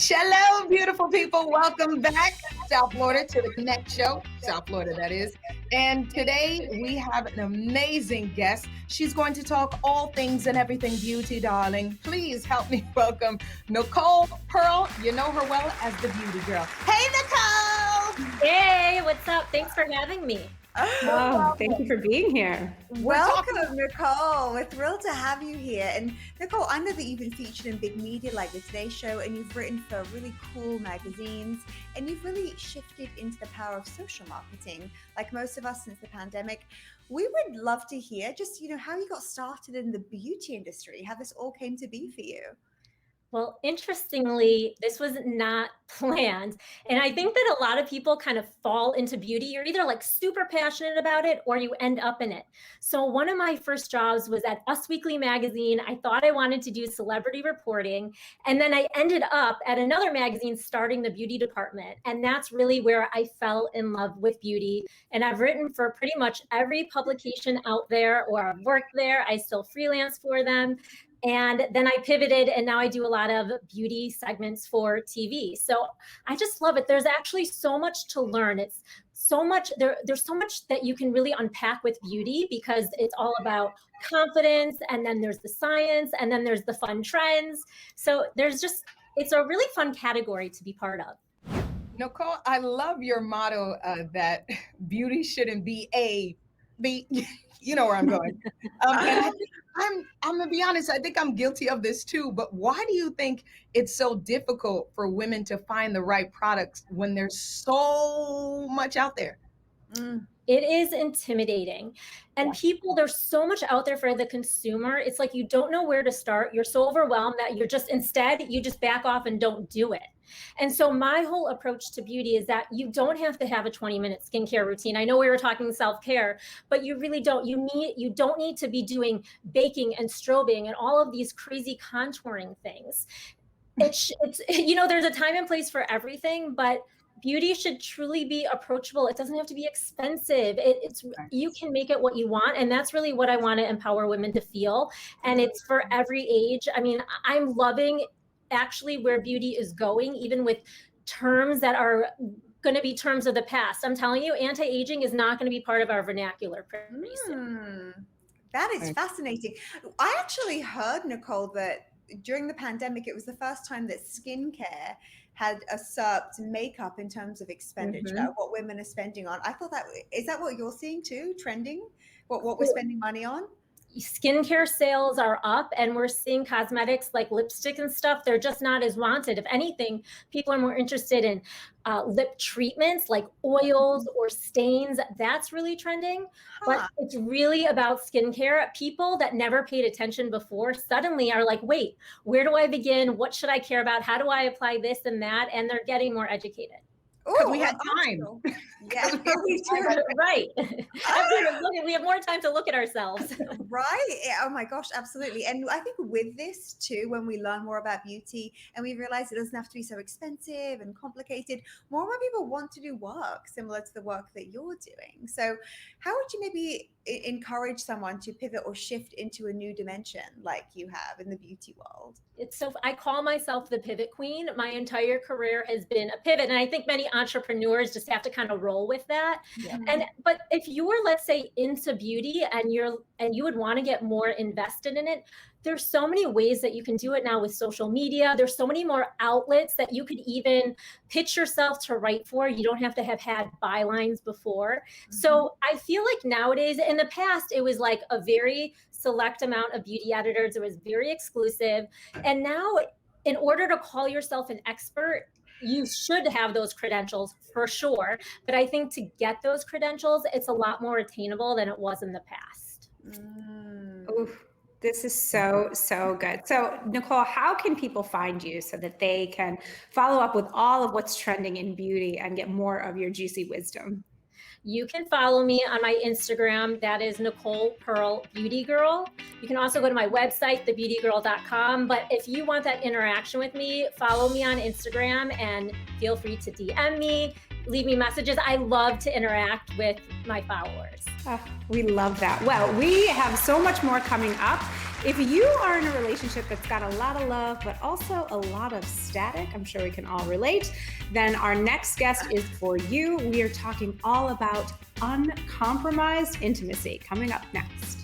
Hello, beautiful people. Welcome back, South Florida, to the Connect Show. South Florida, that is. And today we have an amazing guest. She's going to talk all things and everything beauty, darling. Please help me welcome Nicole Pearl. You know her well as the beauty girl. Hey, Nicole! Hey, what's up? Thanks for having me. Oh, thank you for being here. Welcome, Nicole. We're thrilled to have you here. And Nicole, I know that you've been featured in big media like the Today Show, and you've written for really cool magazines, and you've really shifted into the power of social marketing, like most of us since the pandemic. We would love to hear just, how you got started in the beauty industry, how this all came to be for you. Well, interestingly, this was not planned. And I think that a lot of people kind of fall into beauty. You're either like super passionate about it or you end up in it. So one of my first jobs was at Us Weekly magazine. I thought I wanted to do celebrity reporting. And then I ended up at another magazine starting the beauty department. And that's really where I fell in love with beauty. And I've written for pretty much every publication out there, or I've worked there. I still freelance for them. And then I pivoted, and now I do a lot of beauty segments for TV. So I just love it. There's actually so much to learn. It's so much, there's so much that you can really unpack with beauty, because it's all about confidence, and then there's the science, and then there's the fun trends. So it's a really fun category to be part of. Nicole, I love your motto that beauty shouldn't be you know where I'm going. And I think I'm gonna be honest, I think I'm guilty of this too, but why do you think it's so difficult for women to find the right products when there's so much out there? It is intimidating. And there's so much out there for the consumer. It's like you don't know where to start. You're so overwhelmed that you just back off and don't do it. And so my whole approach to beauty is that you don't have to have a 20-minute skincare routine. I know we were talking self-care, but you really don't. You don't need to be doing baking and strobing and all of these crazy contouring things. It's there's a time and place for everything, but beauty should truly be approachable. It doesn't have to be expensive. You can make it what you want. And that's really what I want to empower women to feel. And it's for every age. I mean, I'm loving actually where beauty is going, even with terms that are going to be terms of the past. I'm telling you, anti-aging is not going to be part of our vernacular pretty soon. That is fascinating. I actually heard, Nicole, that during the pandemic, it was the first time that skincare had usurped makeup in terms of expenditure, what women are spending on. I thought is that what you're seeing too, trending? What we're spending money on? Skincare sales are up, and we're seeing cosmetics like lipstick and stuff. They're just not as wanted. If anything, people are more interested in lip treatments like oils or stains. That's really trending. But it's really about skincare. People that never paid attention before suddenly are like, wait, where do I begin? What should I care about? How do I apply this and that? And they're getting more educated. Because we had time. Yeah, right. We have more time to look at ourselves. Right. Oh my gosh, absolutely. And I think with this too, when we learn more about beauty and we realize it doesn't have to be so expensive and complicated, more and more people want to do work similar to the work that you're doing. So how would you maybe encourage someone to pivot or shift into a new dimension like you have in the beauty world? I call myself the pivot queen. My entire career has been a pivot. And I think many entrepreneurs just have to kind of roll with that. Yeah. But if you're, let's say, into beauty and you would want to get more invested in it, there's so many ways that you can do it now with social media. There's so many more outlets that you could even pitch yourself to write for. You don't have to have had bylines before. So I feel like nowadays, in the past, it was like a very select amount of beauty editors. It was very exclusive. And now, in order to call yourself an expert, you should have those credentials for sure. But I think to get those credentials, it's a lot more attainable than it was in the past. Oof. This is so, so good. So Nicole, how can people find you so that they can follow up with all of what's trending in beauty and get more of your juicy wisdom? You can follow me on my Instagram. That is Nicole Pearl Beauty Girl. You can also go to my website, thebeautygirl.com. But if you want that interaction with me, follow me on Instagram and feel free to DM me, leave me messages. I love to interact with my followers. We love that. Well, we have so much more coming up. If you are in a relationship that's got a lot of love, but also a lot of static, I'm sure we can all relate, then our next guest is for you. We are talking all about uncompromised intimacy coming up next.